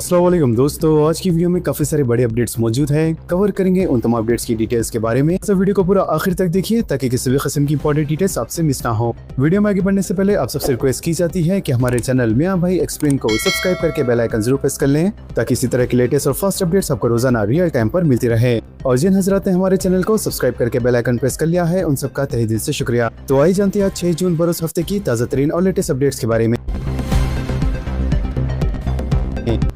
अस्सलाम वालेकुम दोस्तों, आज की वीडियो में काफी सारे बड़े अपडेट्स मौजूद हैं। कवर करेंगे उन तमाम अपडेट्स की डिटेल्स के बारे में। तो वीडियो को पूरा आखिर तक देखिए ताकि किसी भी किस्म की इंपॉर्टेंट डिटेल्स आपसे मिस ना हो। वीडियो में आगे बढ़ने से पहले आप सबसे रिक्वेस्ट की जाती है कि हमारे चैनल मियां भाई एक्सप्लेन को सब्सक्राइब करके बेल आइकन जरूर प्रेस कर लें ताकि इसी तरह की लेटेस्ट और फास्ट अपडेट्स आपको रोजाना रियल टाइम पर मिलती रहे। और जिन हजरात ने हमारे चैनल को सब्सक्राइब करके बेल आइकन प्रेस कर लिया है उन सबका तहे दिल से शुक्रिया। तो आई जानते हैं 6 जून बरोज हफ्ते की ताज़ा तरीन और लेटेस्ट अपडेट्स के बारे में।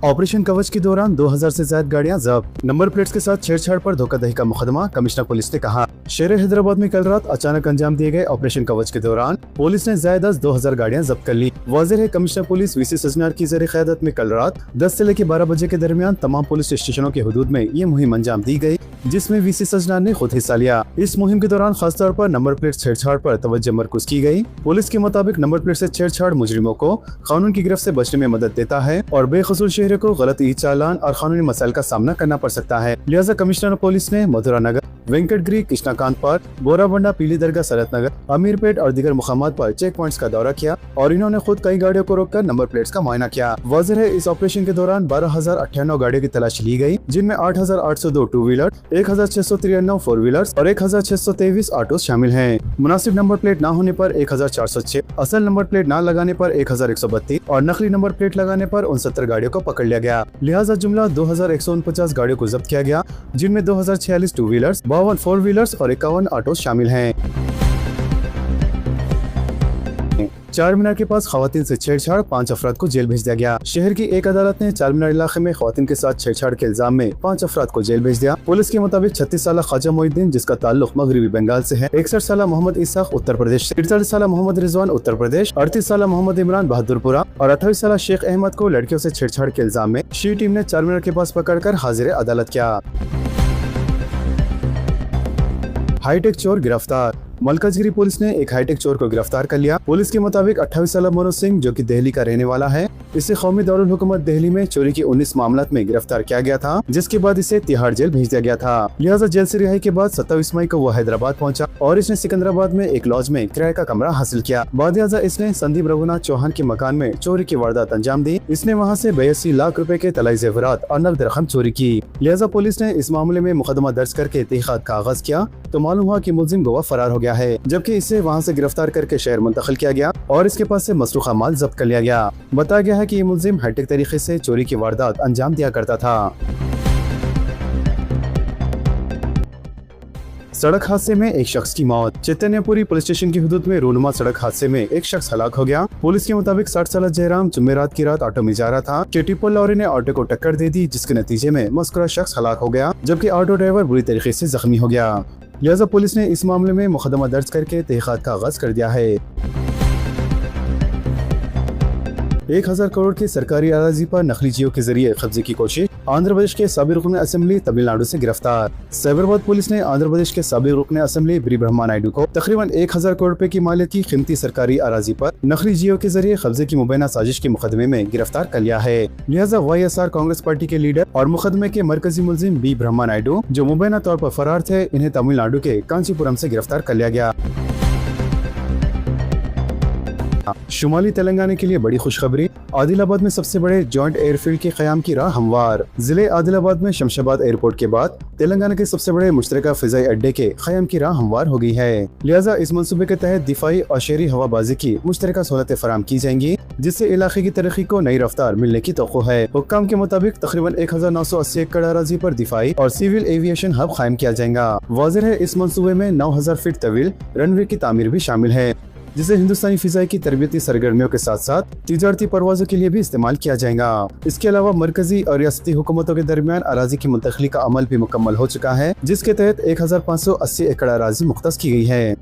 ऑपरेशन कवच के दौरान 2000 से ज्यादा गाड़ियां जब्त। नंबर प्लेट्स के साथ छेड़छाड़ पर धोखाधड़ी का मुकदमा, कमिश्नर पुलिस ने कहा। शहर हैदराबाद में कल रात अचानक अंजाम दिए गए ऑपरेशन कवच के दौरान पुलिस ने ज्यादा 2000 गाड़ियां जब्त कर ली। वाज़ेह है कमिश्नर पुलिस वीसी सजनार की ज़ेर क़यादत में कल रात 10 से लेकर 12 बजे के दरमियान तमाम पुलिस स्टेशनों के हदूद में ये मुहिम अंजाम दी गई, जिसमें वीसी सजनार ने खुद हिस्सा लिया। इस मुहिम के दौरान खासतौर पर नंबर प्लेट छेड़छाड़ पर तवज्जो मरकूज की गई। पुलिस के मुताबिक नंबर प्लेट से छेड़छाड़ मुजरिमों को कानून की गिरफ्त से बचने में मदद देता है और बेकसूर शहरी को गलत ई चालान और कानूनी मसाइल का सामना करना पड़ सकता है। लिहाजा कमिश्नर पुलिस ने मथुरा नगर, वेंकटगिरी, कृष्णाकांत पार्क, बोराबंडा, पीली दरगाह, सरत नगर, अमीरपेट और दीगर मुकामात पर चेक पॉइंट्स का दौरा किया और इन्होंने खुद कई गाड़ियों को रोककर नंबर प्लेट्स का मुआयना किया। वाज़ेह है इस ऑपरेशन के दौरान 12,098 गाड़ियों की तलाशी ली गई, जिनमें 8,802 टू व्हीलर, 1,693 फोर व्हीलर्स और 1,623 ऑटो शामिल हैं। मुनासिब नंबर प्लेट न होने पर 1,406, असल नंबर प्लेट न लगाने पर 1,132 और नकली नंबर प्लेट लगाने पर 69 गाड़ियों को पकड़ लिया गया। लिहाजा जुमला 2,149 गाड़ियों को जब्त किया गया, जिनमें 2,046 टू व्हीलर्स, 52 फोर व्हीलर्स और 51 ऑटो शामिल हैं। चार मीनार के पास खवातीन से छेड़छाड़, 5 अफराद को जेल भेज दिया गया। शहर की एक अदालत ने चार मीनार इलाके में खवातीन के साथ छेड़छाड़ के इल्जाम में 5 अफराद को जेल भेज दिया। पुलिस के मुताबिक 36 साल ख्वाजा मोहिद्दीन, जिसका ताल्लुक मगरबी बंगाल से है, 61 साल मोहम्मद इसाक उत्तर प्रदेश, 43 साल मोहम्मद रिजवान उत्तर प्रदेश, 38 साल मोहम्मद इमरान बहादुरपुरा और 28 साल शेख अहमद को लड़कियों से छेड़छाड़ के इल्जाम में शी टीम ने चार मीनार के पास पकड़कर हाजिर अदालत किया। हाईटेक चोर गिरफ्तार। मलकाजगिरी पुलिस ने एक हाईटेक चोर को गिरफ्तार कर लिया। पुलिस के मुताबिक 28 साल मनोज सिंह, जो कि दिल्ली का रहने वाला है, इसे कौमी दारुल हुकूमत दिल्ली में चोरी की 19 मामलात में गिरफ्तार किया गया था, जिसके बाद इसे तिहाड़ जेल भेज दिया गया था। लिहाजा जेल से रिहाई के बाद 27 मई को वो हैदराबाद पहुंचा और इसने सिकंदराबाद में एक लॉज में किराए का कमरा हासिल किया। बाद इसने संदीप रघुनाथ चौहान के मकान में चोरी की वारदात अंजाम दी। इसने वहाँ से 82 लाख रुपए के तलाई जेवरात और नकद रकम चोरी की। लिहाजा पुलिस ने इस मामले में मुकदमा दर्ज करके तहकीकात का आगाज किया तो मालूम हुआ कि मुलजिम गोवा फरार हो गया है, जबकि इसे वहां से गिरफ्तार करके शहर मुंतकिल किया गया और इसके पास से मसरूखा माल जब्त कर लिया गया। बताया गया है कि ये मुलजिम हाईटेक तरीके से चोरी की वारदात अंजाम दिया करता था। सड़क हादसे में एक शख्स की मौत। चैतन्यपुरी पुलिस स्टेशन की हुदूद में रूनुमा सड़क हादसे में एक शख्स हलाक हो गया। पुलिस के मुताबिक 60 साल जयराम जुमेरात की रात ऑटो में जा रहा था कि टिप्पो लॉरी ने ऑटो को टक्कर दे दी, जिसके नतीजे में मज़कूरा शख्स हलाक हो गया, जबकि ऑटो ड्राइवर बुरी तरीके से जख्मी हो गया। लिहाजा पुलिस ने इस मामले में मुकदमा दर्ज करके तहकीकात का आगाज कर दिया है। 1000 करोड़ की सरकारी अराजी पर नकली जियो के जरिए कब्जे की कोशिश। आंध्र प्रदेश के साबिक रुकन असेंबली तमिलनाडु से गिरफ्तार। साइबराबाद पुलिस ने आंध्र प्रदेश के साबिक रुकन असेंबली बी ब्रह्मा नायडू को तकरीबन 1000 करोड़ रुपए की मालियत की कीमती सरकारी अराजी पर नकली जियो के जरिए कब्जे की मुबैना साजिश के मुकदमे में गिरफ्तार कर लिया है। लिहाजा YSR कांग्रेस पार्टी के लीडर और मुकदमे के मरकजी मुलजिम बी ब्रह्मा नायडू, जो मुबैना तौर पर फरार थे, इन्हें तमिलनाडु के कांचीपुरम से गिरफ्तार कर लिया गया। शुमाली तेलंगाना के लिए बड़ी खुशखबरी। आदिलाबाद में सबसे बड़े जॉइंट एयरफील्ड के क़याम की राह हमवार। जिले आदिलाबाद में शमशाबाद एयरपोर्ट के बाद तेलंगाना के सबसे बड़े मुश्तरका फिजाई अड्डे के क़याम की राह हमवार हो गई है। लिहाजा इस मंसूबे के तहत दिफाई और शहरी हवाबाजी की मुश्तरका सहूलतें फराम की जाएंगी, जिससे इलाके की तरक्की को नई रफ्तार मिलने की तवक्को है। हुक्काम के मुताबिक तकरीबन 1980 एकड़ अराजी पर दिफाई और सिविल एविएशन हब कायम किया जाएगा। वाज़ेह है इस मंसूबे में 9000 फीट तवील रनवे की तामीर भी शामिल है, जिसे हिंदुस्तानी फिजाई की तरबियती सरगर्मियों के साथ साथ तिजारती परवाजों के लिए भी इस्तेमाल किया जाएगा। इसके अलावा मरकजी और रियासती हुकूमतों के दरमियान अराजी की मुंतकली का अमल भी मुकम्मल हो चुका है, जिसके तहत 1580 एकड़ अराजी मुख्तस की गई है।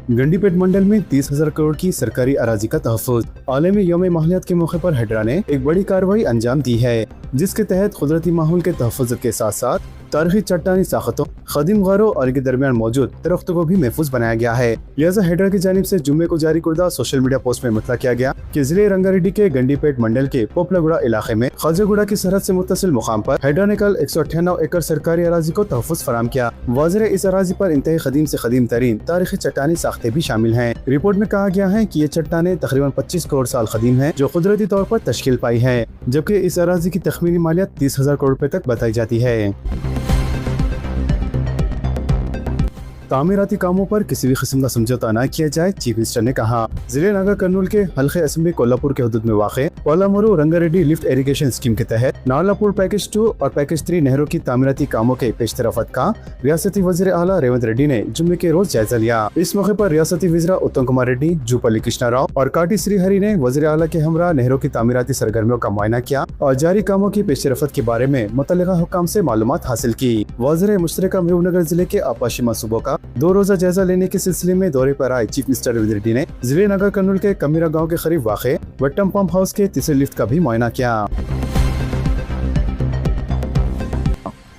गंडीपेट मंडल में 30,000 करोड़ की सरकारी अराजी का तहफ़्फ़ुज़। आलमी यौम माहौलियात के मौके पर हेड्रा ने एक बड़ी कार्रवाई अंजाम दी है, जिसके तहत कुदरती माहौल के तहफ़्फ़ुज़ के साथ साथ तारीखी चट्टानी साख्तों, कदीम गारों और इनके दरमियान मौजूद दरख्तों को भी महफूज बनाया गया है। लिहाजा हेडर की जानिब से जुम्मे को जारी करदा सोशल मीडिया पोस्ट में मुतला किया गया कि जिले रंगारेड्डी के गंडीपेट मंडल के पोपलागुड़ा इलाके में खाजागुड़ा की सरहद से मुत्तसिल मुकाम पर हेडर ने कल 198 एकड़ सरकारी अराजी को तहफ़्फ़ुज़ फराम किया। वाज़ेह इस अराजी पर इंतहाई कदीम से कदीम तरीन तारीखी चट्टानी साख्ते भी शामिल हैं। रिपोर्ट में कहा गया है कि ये चट्टानें तकरीबन 25 करोड़ साल कदीम है, जो कुदरती तौर पर तश्कील पाई है, जबकि इस अराजी की तखमीनी मालियत 30,000 करोड़ रुपए तक बताई जाती है। तामीराती कामों पर किसी भी किस्म का समझौता न किया जाए, चीफ मिनिस्टर ने कहा। जिले नागर कर्नूल के हल्के असेंबली कोल्हापुर के हदूद में वाक़े पोलामुरू रंगारेड्डी लिफ्ट इरिगेशन स्कीम के तहत नालापुर पैकेज 2 और पैकेज 3 नहरों की तामीराती कामों के पेशतरफत का रियासती वज़ीर आला रेवंत रेड्डी ने जुम्मे के रोज जायजा लिया। इस मौके पर रियासती वज़ीरा उत्तम कुमार रेड्डी, जूपल्ली कृष्णा राव और काटी श्रीहरि ने वज़ीर आला के हमरा नहरों की तामीराती सरगर्मियों का मुआयना किया और जारी कामों की पेशरफत के बारे में मुतल्लिका हुक्काम से मालूमात हासिल की। वज़ीर मुश्तरका महबूबनगर जिले के आपाशी मंसूबों का 2 रोजा जायजा लेने के सिलसिले में दौरे पर आए चीफ मिनिस्टर रेवंत रेड्डी ने जिले नागर कर्नूल के कमीरा गाँव के करीब वाक़े वट्टम पंप हाउस के तीसरे लिफ्ट का भी मुआयना किया।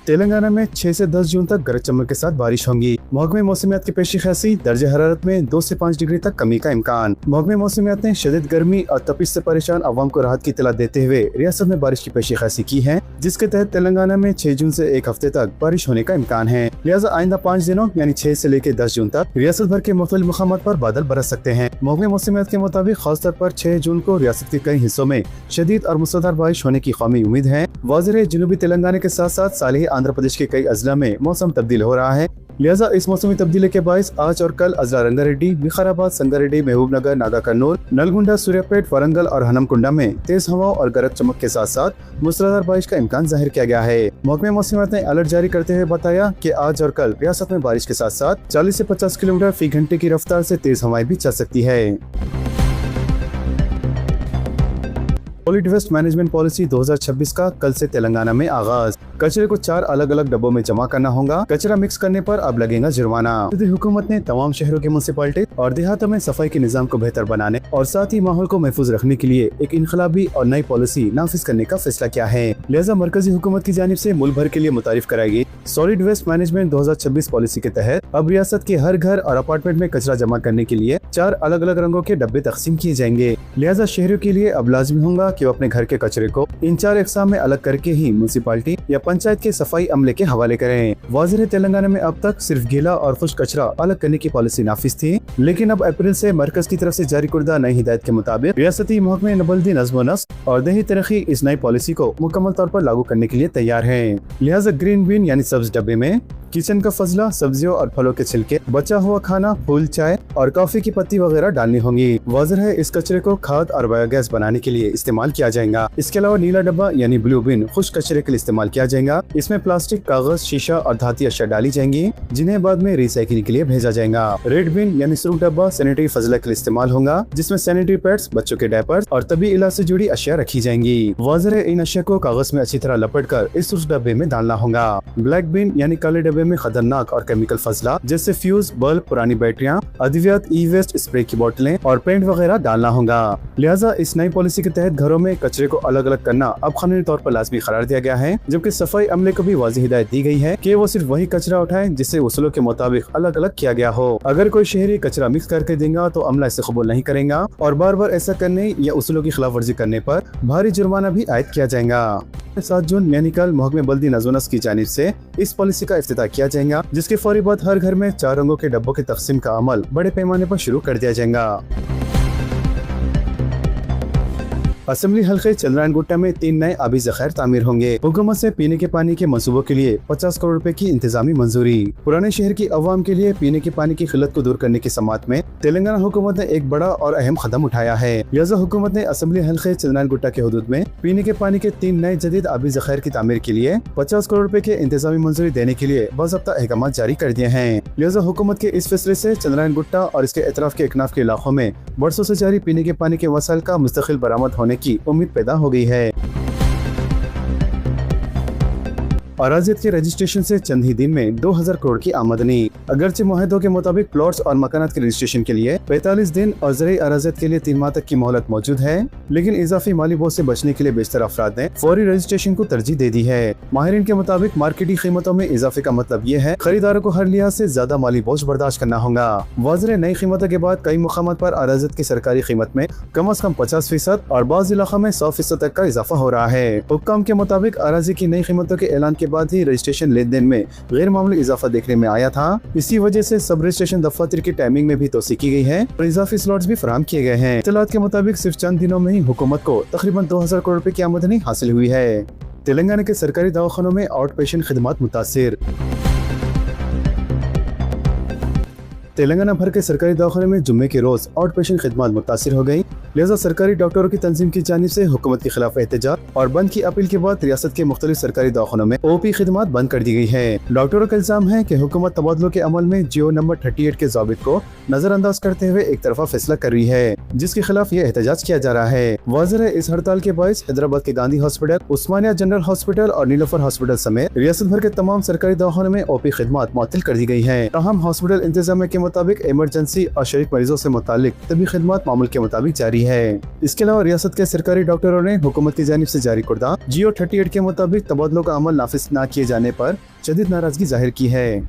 तेलंगाना में 6 से 10 जून तक गरज चमक के साथ बारिश होंगी। महकमे मौसमियात की पेशी ख़ासी दर्जे हरारत में 2 से 5 डिग्री तक कमी का इम्कान। महकमे मौसमियात ने शदीद गर्मी और तपिश से परेशान अवाम को राहत की इत्तला देते हुए रियासत में बारिश की पेशी ख़ासी की है, जिसके तहत तेलंगाना में 6 जून से 1 हफ्ते तक बारिश होने का इम्कान है। लिहाजा आइंदा 5 दिनों यानी 6 से लेकर 10 जून तक रियासत भर के मुख्तलिफ मकामात पर बादल बरस सकते हैं। महकमे मौसमियात के मुताबिक खासतौर पर 6 जून को रियासत के कई हिस्सों में शदीद और मुसलधार बारिश होने की कौमी उम्मीद है। वाज़ेह जनूबी तेलंगाना के साथ साथ सालिही आंध्र प्रदेश के कई अजला में मौसम तब्दील हो रहा है। लिहाजा इस मौसमी तब्दीली के बायस आज और कल अजला रंगारेड्डी, विकाराबाद, संगारेड्डी, महबूबनगर, नागा कर्नूल, नलगुंडा, सूर्यापेट, वरंगल और हनमकुंडा में तेज हवाओं और गरज चमक के साथ साथ मूसलाधार बारिश का इम्कान जाहिर किया गया है। महकमे मौसमियात ने अलर्ट जारी करते हुए बताया कि आज और कल रियासत में बारिश के साथ साथ 40 से 50 किलोमीटर फी घंटे की रफ्तार से तेज हवाएं भी चल सकती है। सॉलिड वेस्ट मैनेजमेंट पॉलिसी 2026 का कल से तेलंगाना में आगाज। कचरे को 4 अलग अलग डब्बों में जमा करना होगा। कचरा मिक्स करने पर अब लगेगा जुर्माना। हुकूमत ने तमाम शहरों के म्युनिसिपैलिटी और देहातों में सफाई के निजाम को बेहतर बनाने और साथ ही माहौल को महफूज रखने के लिए एक इनकलाबी और नई पॉलिसी नाफिज करने का फैसला किया है। लिहाजा मरकजी हुकूमत की जानिब से मुल्क भर के लिए मुतारिफ कराई गई सॉलिड वेस्ट मैनेजमेंट 2026 पॉलिसी के तहत अब रियासत के हर घर और अपार्टमेंट में कचरा जमा करने के लिए 4 अलग अलग रंगों के डब्बे तकसीम किए जाएंगे। लिहाजा शहरों के लिए अब लाजमी होगा कि वो अपने घर के कचरे को इन 4 अक़साम में अलग करके ही म्युनिसिपैलिटी या पंचायत के सफाई अमले के हवाले करें। वाज़ेह तेलंगाना में अब तक सिर्फ गीला और खुश्क कचरा अलग करने की पॉलिसी नाफिज थी, लेकिन अब अप्रैल से मरकज की तरफ से जारी करदा नई हिदायत के मुताबिक रियासती महकमे नबल्दी नज़्म व नस्क और दही तरक्की इस नई पॉलिसी को मुकम्मल तौर पर लागू करने के लिए तैयार है। लिहाजा ग्रीन बिन यानी सब्ज डब्बे में किचन का फजला, सब्जियों और फलों के छिलके, बचा हुआ खाना, फूल, चाय और कॉफी की पत्ती वगैरह डालनी होंगी। वाज़ेह है इस कचरे को खाद और बायोगैस बनाने के लिए इस्तेमाल किया जाएगा। इसके अलावा नीला डब्बा यानी ब्लू बिन खुश्क कचरे के लिए इस्तेमाल किया जाएगा। इसमें प्लास्टिक, कागज, शीशा और धाती अशिया डाली जाएंगी, जिन्हें बाद में रिसाइकिलिंग के लिए भेजा जाएगा। रेड बिन यानी सुर्ख डब्बा सैनिटरी फजला के लिए इस्तेमाल होगा, जिसमें सैनिटरी पैड्स, बच्चों के डायपर्स और तबी इलाज से जुड़ी अशिया रखी जाएंगी। वाज़ेह इन अशिया को कागज में अच्छी तरह लपेट कर इस सुर्ख डब्बे में डालना होगा। ब्लैक बिन यानी काले डब्बे में खतरनाक और केमिकल फजला जैसे फ्यूज, बल्ब, पुरानी बैटरियां, अद्वियात, ई वेस्ट, स्प्रे की बोतलें और पेंट वगैरह डालना होगा। लिहाजा इस नई पॉलिसी के तहत घरों में कचरे को अलग अलग करना अब कानूनी तौर पर लाजमी करार दिया गया है, जबकि सफाई अमले को भी वाज़ेह हिदायत दी गई है कि वो सिर्फ वही कचरा उठाएं जिसे उसूलों के मुताबिक अलग अलग किया गया हो। अगर कोई शहरी कचरा मिक्स करके देगा तो अमला इसे कबूल नहीं करेगा और बार बार ऐसा करने या उसूलों की खिलाफ वर्जी करने पर भारी जुर्माना भी आयद किया जाएगा। 7 जून यानी कल महकमे बल्दी नज़्म व नस्क की जानिब से इस पॉलिसी का इफ्तिताह किया जाएगा, जिसके फौरी बाद हर घर में 4 रंगों के डब्बों के तकसीम का अमल बड़े पैमाने पर शुरू कर दिया जाएगा। असेंबली हल्के चंद्रायन गुट्टा में 3 नए आबी ज़खायर तामीर होंगे। हुकूमत से पीने के पानी के मंसूबों के लिए 50 करोड़ रुपए की इंतजामी मंजूरी। पुराने शहर की अवाम के लिए पीने के पानी की किल्लत को दूर करने की समात में तेलंगाना हुकूमत ने एक बड़ा और अहम कदम उठाया है। लिहाजा हुकूमत ने असेंबली हल्के चंद्रायन गुट्टा के हदूद में पीने के पानी के 3 नए जदीद आबी ज़खायर की तामीर के लिए 50 करोड़ रुपए के इंतजामी मंजूरी देने के लिए बाज़ाब्ता अहकाम जारी कर दिए हैं। लिहाजा हुकूमत के इस फैसले से चंद्रायन गुट्टा और इसके एतराफ के इकनाफ के इलाकों में बरसों से जारी पीने के पानी के वसाइल का मुस्तकिल बरामद होने की उम्मीद पैदा हो गई है। अराजियत के रजिस्ट्रेशन से चंद ही दिन में 2000 करोड़ की आमदनी। अगरचे मुआहदों के मुताबिक प्लॉट्स और मकानात के रजिस्ट्रेशन के लिए 45 दिन और ज़रूरी अराजियत के लिए 3 माह तक की मोहलत मौजूद है, लेकिन इजाफी माली बोझ से बचने के लिए बेशतर अफराद ने फौरी रजिस्ट्रेशन को तरजीह दे दी है। माहिरीन के मुताबिक मार्केटी कीमतों में इजाफे का मतलब ये है खरीदारों को हर लिहाज से ज्यादा माली बोझ बर्दाश्त करना होगा। वाज़ेह नई कीमतों के बाद कई मुकामात पर अराजियत की सरकारी कीमत में कम से कम 50% और बाज़ इलाकों में 100% तक का इजाफा हो रहा है। हुक्काम के मुताबिक अराजी की नई कीमतों के ऐलान के बाद ही रजिस्ट्रेशन लेन देन में गैर मामूली इजाफा देखने में आया था। इसी वजह से सब रजिस्ट्रेशन दफ्तर की टाइमिंग में भी तोसी की गई है और इजाफी स्लॉट्स भी फराहम किए गए हैं। इत्तलात के मुताबिक सिर्फ चंद दिनों में ही हुकूमत को तकरीबन 2000 करोड़ रुपए की आमदनी हासिल हुई है। तेलंगाना के सरकारी दवाखानों में आउट पेशेंट खिदमत मुतासिर। तेलंगाना भर के सरकारी दवाखानों में जुम्मे के रोज आउट पेशेंट खिदमत मुतासिर हो गयी, लिहाजा सरकारी डॉक्टरों की तंजीम की जानिब से हुकूमत के खिलाफ एहतजाज और बंद की अपील के बाद रियासत के मुख्तलिफ सरकारी दवाखानों में ओपी खिदमत बंद कर दी गई है। डॉक्टरों का इल्जाम है कि हुकूमत तबादलों के अमल में जियो नंबर 38 के ज़ाबित को नजरअंदाज करते हुए एक तरफा फैसला कर रही है, जिसके खिलाफ ये एहतजाज किया जा रहा है। वाज़ेह है इस हड़ताल के बायस हैदराबाद के गांधी हॉस्पिटल, उस्मानिया जनरल हॉस्पिटल और नीलोफर हॉस्पिटल समेत रियासत भर के तमाम सरकारी दवाखानों में ओपी खिदमत मुअत्तल कर दी गई है। ताहम हॉस्पिटल इंतजामिया के मुताबिक इमरजेंसी और शरीक मरीजों से मुतालिक तबी खिदमत मामूल के मुताबिक जारी है। इसके अलावा रियासत के सरकारी डॉक्टरों ने हुकूमत की जानिब से जारी करदा जियो 38 के मुताबिक तबादलों का अमल नाफिज न किए जाने पर शदीद नाराजगी जाहिर की है।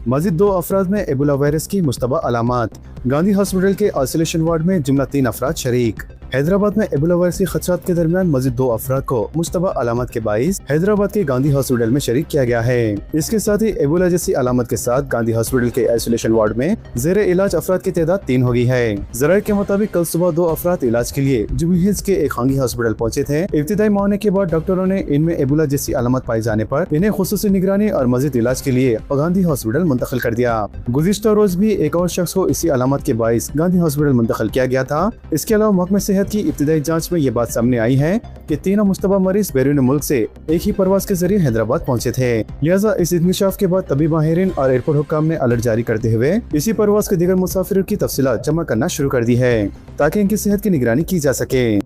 मजीद 2 अफराद में एबोला वायरस की मुश्तबा अलामात। गांधी हॉस्पिटल के आइसोलेशन वार्ड में जुमला 3 अफराद शरीक। हैदराबाद में एबोला वायरस के खदशात के दरमियान मजीद 2 अफराद को मुश्तबा अलामत के बाइस हैदराबाद के गांधी हॉस्पिटल में शरीक किया गया है। इसके साथ ही एबोला जैसी अलामत के साथ गांधी हॉस्पिटल के आइसोलेशन वार्ड में जेरे इलाज अफराद की तादाद 3 हो गई है। जराये के मुताबिक कल सुबह 2 अफराद इलाज के लिए जुबली हिल्स के एक खांगी हॉस्पिटल पहुंचे थे। इब्तिदाई मुआयने के बाद डॉक्टरों ने इनमें एबोला जैसी अलामत पाए जाने पर इन्हें खुसूसी निगरानी और मजीद इलाज के लिए गांधी हॉस्पिटल मुंतकिल कर दिया। गुज़िश्ता रोज भी एक और शख्स को इसी अलामत के बाइस गांधी हॉस्पिटल मुंतकिल किया गया था। इसके अलावा महकमे सेहत की इब्तिदाई जांच में ये बात सामने आई है कि तीनों मुश्तबा मरीज बैरून मुल्क से एक ही परवाज के जरिए हैदराबाद पहुंचे थे। लिहाजा इस इंकशाफ के बाद तबी माहिरीन और एयरपोर्ट हुक्काम ने अलर्ट जारी करते हुए इसी परवाज के दीगर मुसाफिरों की तफसीलात जमा करना शुरू कर दी है ताकि इनकी सेहत की निगरानी की जा सके।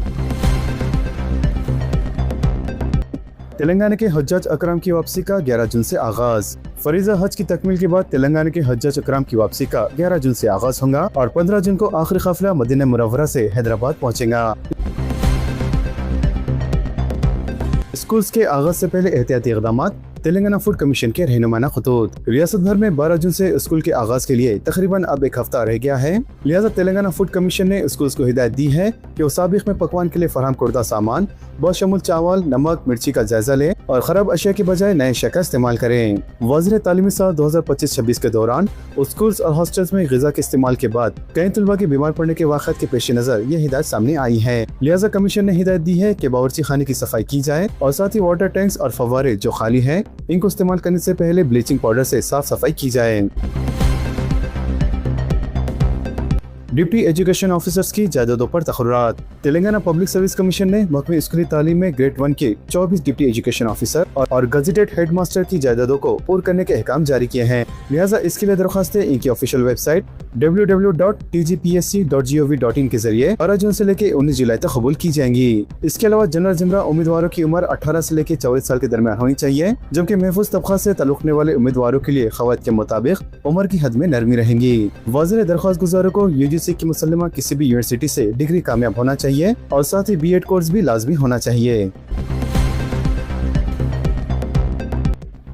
तेलंगाना के हज्जाज अकराम की वापसी का 11 जून से आगाज। फरीजा हज की तकमील के बाद तेलंगाना के हज्जाज अकराम की वापसी का 11 जून से आगाज होगा और 15 जून को आखिरी काफिला मदीना मुनव्वरा से हैदराबाद पहुंचेगा। स्कूल्स के आगाज से पहले एहतियाती इक़दामात। तेलंगाना फूड कमीशन के रहनुमाना खतूत। रियासत भर में 12 जून से स्कूल के आगाज के लिए तकरीबन अब 1 हफ्ता रह गया है, लिहाजा तेलंगाना फूड कमीशन ने स्कूल्स को हिदायत दी है कि वो साबिक में पकवान के लिए फराहम करदा सामान बशमुल चावल, नमक, मिर्ची का जायजा लें और खराब अशिया के बजाय नए अशिया का इस्तेमाल करें। वाज़ेह तालीमी साल 2025-26 के दौरान स्कूल्स और हॉस्टल्स में ग़िज़ा के इस्तेमाल के बाद कई तलबा के बीमार पड़ने के वाक़यात के पेश नज़र ये हिदायत सामने आई है। लिहाजा कमीशन ने हिदायत दी है कि बावर्ची खाने की सफाई की जाए और साथ ही वाटर टैंक्स और फव्वारे जो खाली हैं इनको इस्तेमाल करने से पहले ब्लीचिंग पाउडर से साफ सफाई की जाए। डिप्टी एजुकेशन ऑफिसर्स की जायदादों पर तकर्रात। तेलंगाना पब्लिक सर्विस कमीशन ने महकमे स्कूली तालीम में ग्रेड 1 के 24 डिप्टी एजुकेशन ऑफिसर और गजेटेड हेड मास्टर की जायदादों को पूर करने के अहकाम जारी किए हैं। लिहाजा इसके लिए दरख्वास्तें इनकी ऑफिशियल वेबसाइट www.tgpsc.gov.in के जरिए 12 जून से लेकर 19 जुलाई तक कबूल की जाएंगी। इसके अलावा जनरल जिमरा उम्मीदवारों की उम्र 18 से लेकर 24 साल के दरमियान होनी चाहिए, जबकि महफूज तबका से ताल्लुक़ वाले उम्मीदवारों के लिए क़वायद के मुताबिक उम्र की हद में नरमी रहेंगी। वाज़ेह दरख्वास्त गुजारों को UGC की मुसल्लमा किसी भी यूनिवर्सिटी से डिग्री कामयाब होना चाहिए और साथ ही B.Ed कोर्स भी लाजमी होना चाहिए।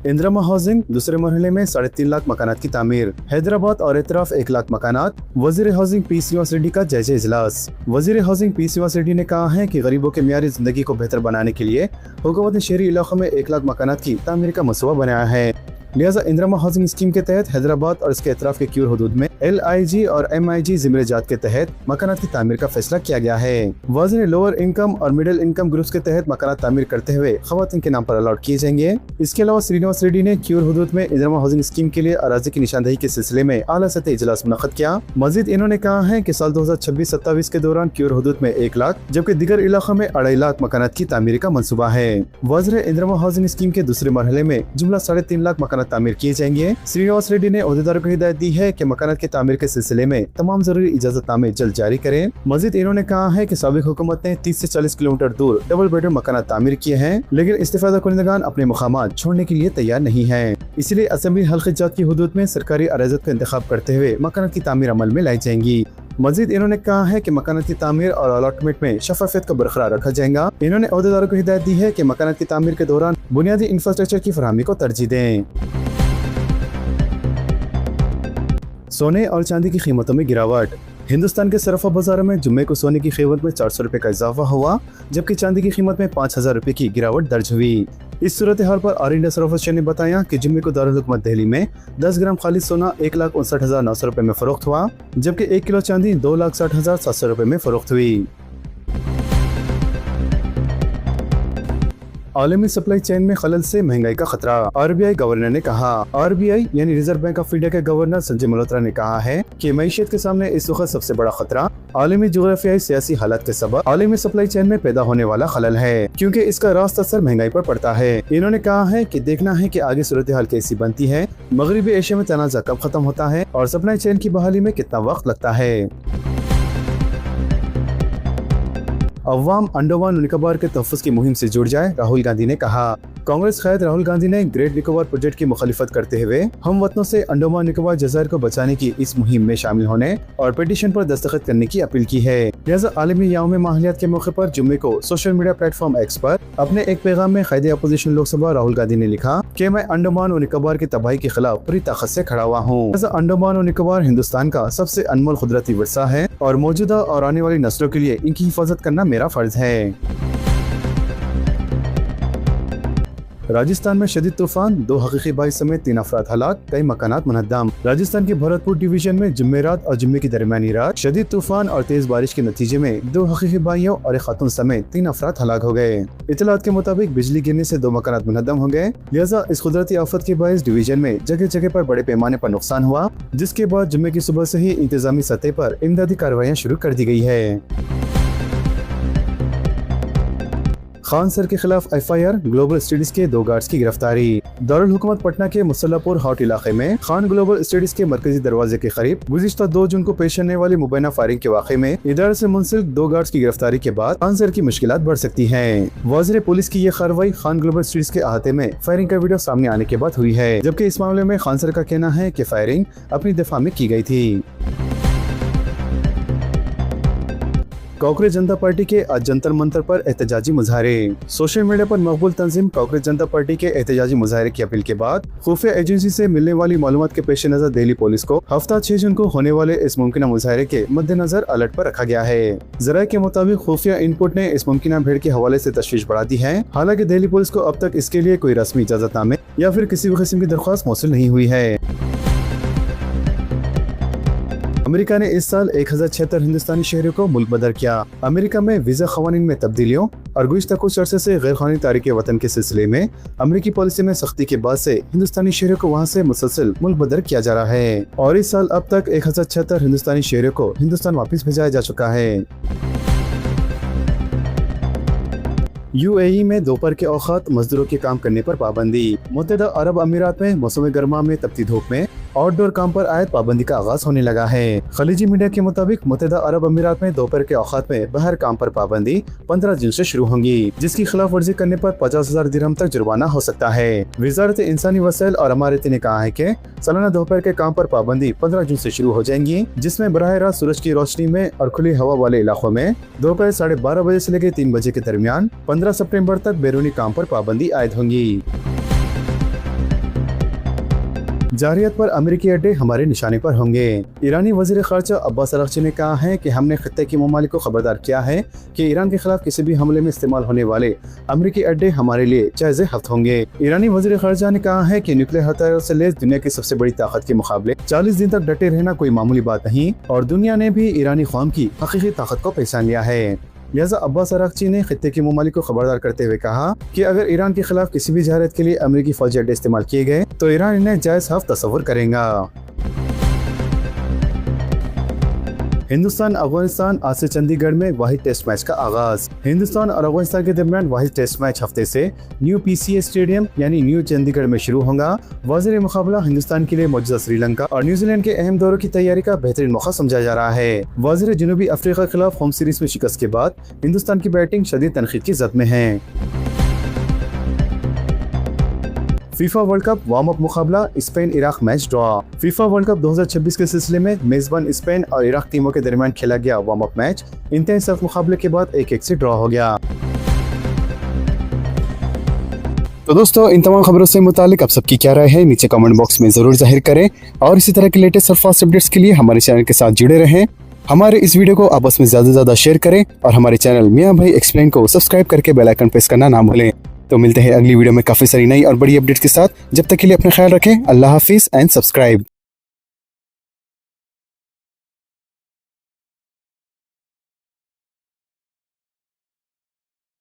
इंदिरा हाउसिंग दूसरे मरहले में 3.5 लाख मकानात की तामीर। हैदराबाद और एतराफ 1 लाख मकानात। वज़ीर हाउसिंग P. श्रीनिवास रेड्डी का जायजा इजलास। वज़ीर हाउसिंग P. श्रीनिवास रेड्डी ने कहा है कि गरीबों के मियारी जिंदगी को बेहतर बनाने के लिए हुकूमत ने शहरी इलाकों में 1 लाख मकानात की तामीर का मंसूबा बनाया है। लिहाजा इंदिरा हाउसिंग स्कीम के तहत हैदराबाद और इसके एतराफ के क्यूर हदूद में LIG और MIG ज़िमरे जात के तहत मकानात की तामीर का फैसला किया गया है। वाज़ेह लोअर इनकम और मिडिल इनकम ग्रुप्स के तहत मकानात तामीर करते हुए खवातीन के नाम पर अलॉट किए जाएंगे। इसके अलावा श्रीनिवास रेड्डी ने क्यूर हदूद में इंदिरा हाउसिंग स्कीम के लिए अराजी की निशानदही के सिलसिले में आला सतह इजलास मुनक़्क़द किया। मजीद इन्होंने कहा है कि साल 2026-27 के दौरान क्यूर हदूद में 1 लाख जबकि दीगर इलाकों में 2.5 लाख मकानात की तामीर का मनसूबा है। वाज़ेह इंदिरा हाउसिंग स्कीम के दूसरे मरहले में जुमला 3.5 लाख मकानात तामीर किए जाएंगे। श्रीनिवास रेड्डी ने अहदेदारों को हिदायत दी है कि मकानात की तामीर के सिलसिले में तमाम जरूरी इजाजतनामे जल्द जारी करें। मजीद इन्होंने कहा है कि साबिक हुकूमत ने 30 से 40 किलोमीटर दूर डबल बेडरूम मकान तामीर किए हैं, लेकिन इस्तिफादा कुनिंदगान अपने मकामात छोड़ने के लिए तैयार नहीं है। इसलिए असेंबली हल्के जात की हुदूद में सरकारी अराजत का इंतखाब करते हुए मकान की तामीर अमल में लाई जाएंगी। मजीद इन्होंने कहा है कि मकान की तामीर और अलॉटमेंट में शफाफियत को बरकरार रखा जाएगा। इन्होंने अहदेदारों को हिदायत दी है कि मकान की तामीर के दौरान बुनियादी इंफ्रास्ट्रक्चर की फराहमी को तरजीह दें। सोने और चांदी की कीमतों में गिरावट। हिंदुस्तान के सरफा बाजारों में जुम्मे को सोने की कीमत में 400 रुपए का इजाफा हुआ, जबकि चांदी की कीमत में 5000 रुपए की गिरावट दर्ज हुई। इस सूरत हाल पर ऑल इंडिया सरफरोश ने बताया कि जुम्मे को दारुल हुकूमत दिल्ली में 10 ग्राम खालिद सोना 1,59,900 रुपए में फरोख्त हुआ, जबकि 1 किलो चांदी 2,60,700 रुपए में फरोख्त हुई। आलमी सप्लाई चेन में खलल से महंगाई का खतरा। आरबीआई गवर्नर ने कहा। आरबीआई यानी रिजर्व बैंक ऑफ इंडिया के गवर्नर संजय मल्होत्रा ने कहा है कि मईशत के सामने इस वक्त सबसे बड़ा खतरा आलमी जोग्राफियाई सियासी हालात के सबब आलमी सप्लाई चेन में पैदा होने वाला खलल है, क्योंकि इसका रास्त असर महंगाई पर पड़ता है। इन्होंने कहा है कि देखना है कि आगे सूरत हाल कैसी बनती है, मगरबी एशिया में तनाज़ा कब खत्म होता है और सप्लाई चेन की बहाली में कितना वक्त लगता है। अवाम अंडमान और निकोबार के तहफ़्फ़ुज़ की मुहिम से जुड़ जाए, राहुल गांधी ने कहा। कांग्रेस क़ायद राहुल गांधी ने ग्रेट निकोबार प्रोजेक्ट की मुखालिफत करते हुए हम वतनों से अंडमान निकोबार जज़ायर को बचाने की इस मुहिम में शामिल होने और पिटीशन पर दस्तखत करने की अपील की है। लिहाजा आलमी यौम माहलियात के मौके पर जुम्मे को सोशल मीडिया प्लेटफॉर्म एक्स पर अपने एक पैगाम में क़ायदे अपोजिशन लोकसभा राहुल गांधी ने लिखा कि मैं अंडमान और निकोबार की तबाही के खिलाफ पूरी ताकत से खड़ा हुआ हूँ। अंडमान और निकोबार हिंदुस्तान का सबसे अनमोल कुदरती विरसा है और मौजूदा और आने वाली नस्लों के लिए इनकी हिफाजत करना मेरा फर्ज है। राजस्थान में शदीद तूफान, 2 हकीकी भाई समेत 3 अफराद हलाक, कई मकानात मुनहद्दम। राजस्थान के भरतपुर डिवीजन में जुम्मेरात और जुम्मे की दरमियानी रात शदीद तूफान और तेज बारिश के नतीजे में 2 हकीकी भाइयों और एक खातून समेत 3 अफराद हलाक हो गए। इतलात के मुताबिक बिजली गिरने से 2 मकानात मुनहद्दम हो गए। लिहाजा इस कुदरती आफत के बायस डिवीजन में जगह जगह पर बड़े पैमाने पर नुकसान हुआ, जिसके बाद जुम्मे की सुबह से ही इंतजामी सतह पर इमदादी कार्रवाइयाँ शुरू कर दी गई है। खान सर के खिलाफ FIR, ग्लोबल स्टडीज के 2 गार्ड्स की गिरफ्तारी। दारुल हुकूमत पटना के मुसल्लापुर हाट इलाके में खान ग्लोबल स्टडीज के मरकजी दरवाजे के करीब गुज़िश्ता 2 जून को पेश आने वाली मुबैना फायरिंग के वाक़े में इदारे से मुंसलिक 2 गार्ड्स की गिरफ्तारी के बाद खान सर की मुश्किलात बढ़ सकती हैं। वाज़िर पुलिस की ये कार्रवाई खान ग्लोबल स्टडीज के अहाते में फायरिंग का वीडियो सामने आने के बाद हुई है, जबकि इस मामले में खान सर का कहना है कि फायरिंग अपनी दिफा में की गई थी। कांग्रेस जनता पार्टी के आज जंतर मंतर पर एहतजाजी मुजाहरे। सोशल मीडिया पर मकबूल तंजीम कांग्रेस जनता पार्टी के एहतजाजी मुजाहरे की अपील के बाद खुफिया एजेंसी से मिलने वाली मालूमात के पेश नजर दिल्ली पुलिस को हफ्ता 6 जून को होने वाले इस मुमकिन मुजाहरे के मद्देनजर अलर्ट पर रखा गया है। जराये के मुताबिक खुफिया इनपुट ने इस मुमकिन भीड़ के हवाले से तशवीश बढ़ा दी है। हालांकि दिल्ली पुलिस को अब तक इसके लिए कोई रस्मी इजाजतनामे या फिर किसी भी किस्म की दरख्वास्त मौसूल नहीं हुई है। अमेरिका ने इस साल 1076 हिंदुस्तानी शहरियों को मुल्क बदर किया। अमेरिका में वीजा क़वानीन में तब्दीलियों और गुज़िश्ता कुछ अरसे से गैर क़ानूनी तारिक वतन के सिलसिले में अमेरिकी पॉलिसी में सख्ती के बाद से हिंदुस्तानी शहरियों को वहाँ से मुसलसल मुल्क बदर किया जा रहा है और इस साल अब तक 1076 हिंदुस्तानी शहरियों को हिंदुस्तान वापस भेजा जा चुका है। UAE में दोपहर के औकात मजदूरों के काम करने पर पाबंदी। मुत्तहिदा अरब अमीरात में मौसम गर्मा में तपती धूप में आउटडोर काम पर आयद पाबंदी का आगाज होने लगा है। खलीजी मीडिया के मुताबिक मुत्तहिदा अरब अमीरात में दोपहर के औकात में बाहर काम पर पाबंदी 15 जून से शुरू होंगी, जिसकी खिलाफ वर्जी करने पर 50,000 दिरहम तक जुर्माना हो सकता है। वजारत इंसानी वसाइल और अमारती ने कहा है कि सालाना दोपहर के काम पर पाबंदी 15 जून से शुरू हो जाएंगी, जिसमें बराह रास्त सूरज की रोशनी में और खुली हवा वाले इलाकों में दोपहर 12:30 बजे से लेकर 3 बजे के दरमियान 15 सितंबर तक बैरूनी काम पर पाबंदी आयद होंगी। जारियत पर अमेरिकी अड्डे हमारे निशाने पर होंगे। ईरानी वज़ीर ख़ारजा अब्बास अराग़ची ने कहा है कि हमने खित्ते के ममालिक को खबरदार किया है कि ईरान के खिलाफ किसी भी हमले में इस्तेमाल होने वाले अमेरिकी अड्डे हमारे लिए जायज़े हफ्त होंगे। ईरानी वज़ीर ख़ारजा ने कहा है कि न्यूक्लियर हथियारों से लैस दुनिया की सबसे बड़ी ताकत के मुकाबले 40 दिन तक डटे रहना कोई मामूली बात नहीं और दुनिया ने भी ईरानी कौम की हकीकी ताकत को पहचान लिया है। लिहाजा अब्बास अराग़ची ने खित्ते के ममालिक को खबरदार करते हुए कहा कि अगर ईरान के खिलाफ किसी भी जारत के लिए अमेरिकी फौजी अड्डे इस्तेमाल किए गए तो ईरान इन्हें जायज़ हफ्त तस्वुर करेगा। हिंदुस्तान अफगानिस्तान आज से चंडीगढ़ में वाहिद टेस्ट मैच का आगाज। हिंदुस्तान और अफगानिस्तान के दरमियान वाहिद टेस्ट मैच हफ्ते से न्यू PCA स्टेडियम यानी न्यू चंडीगढ़ में शुरू होगा। वाज़ेह मुकाबला हिंदुस्तान के लिए मौजूदा श्रीलंका और न्यूजीलैंड के अहम दौरों की तैयारी का बेहतरीन मौका समझा जा रहा है। वाज़ेह जनूबी अफ्रीका के खिलाफ होम सीरीज में शिकस्त के बाद हिंदुस्तान की बैटिंग शदीद तनकीद की जद में है। FIFA world cup warm up मुकाबला Spain Iraq match draw. FIFA world cup 2026 के सिलसिले में मेजबान स्पेन और इराक टीमों के दरमियान खेला गया वार्म अप मैच इंतहाई सख्त मुकाबले के बाद 1-1 से ड्रॉ हो गया। तो दोस्तों, इन तमाम खबरों से मुतालिक आप सबकी क्या राय है नीचे कमेंट बॉक्स में जरूर जाहिर करें और इसी तरह के लेटेस्ट और फास्ट अपडेट्स के लिए हमारे चैनल के साथ जुड़े रहें। हमारे इस वीडियो को आपस में ज्यादा शेयर करें और हमारे चैनल मियां भाई एक्सप्लेन को सब्सक्राइब करके बेल आइकन प्रेस करना ना भूलें। तो मिलते हैं अगली वीडियो में काफी सारी नई और बड़ी अपडेट्स के साथ। जब तक के लिए अपना ख्याल रखें। अल्लाह हाफिज एंड सब्सक्राइब।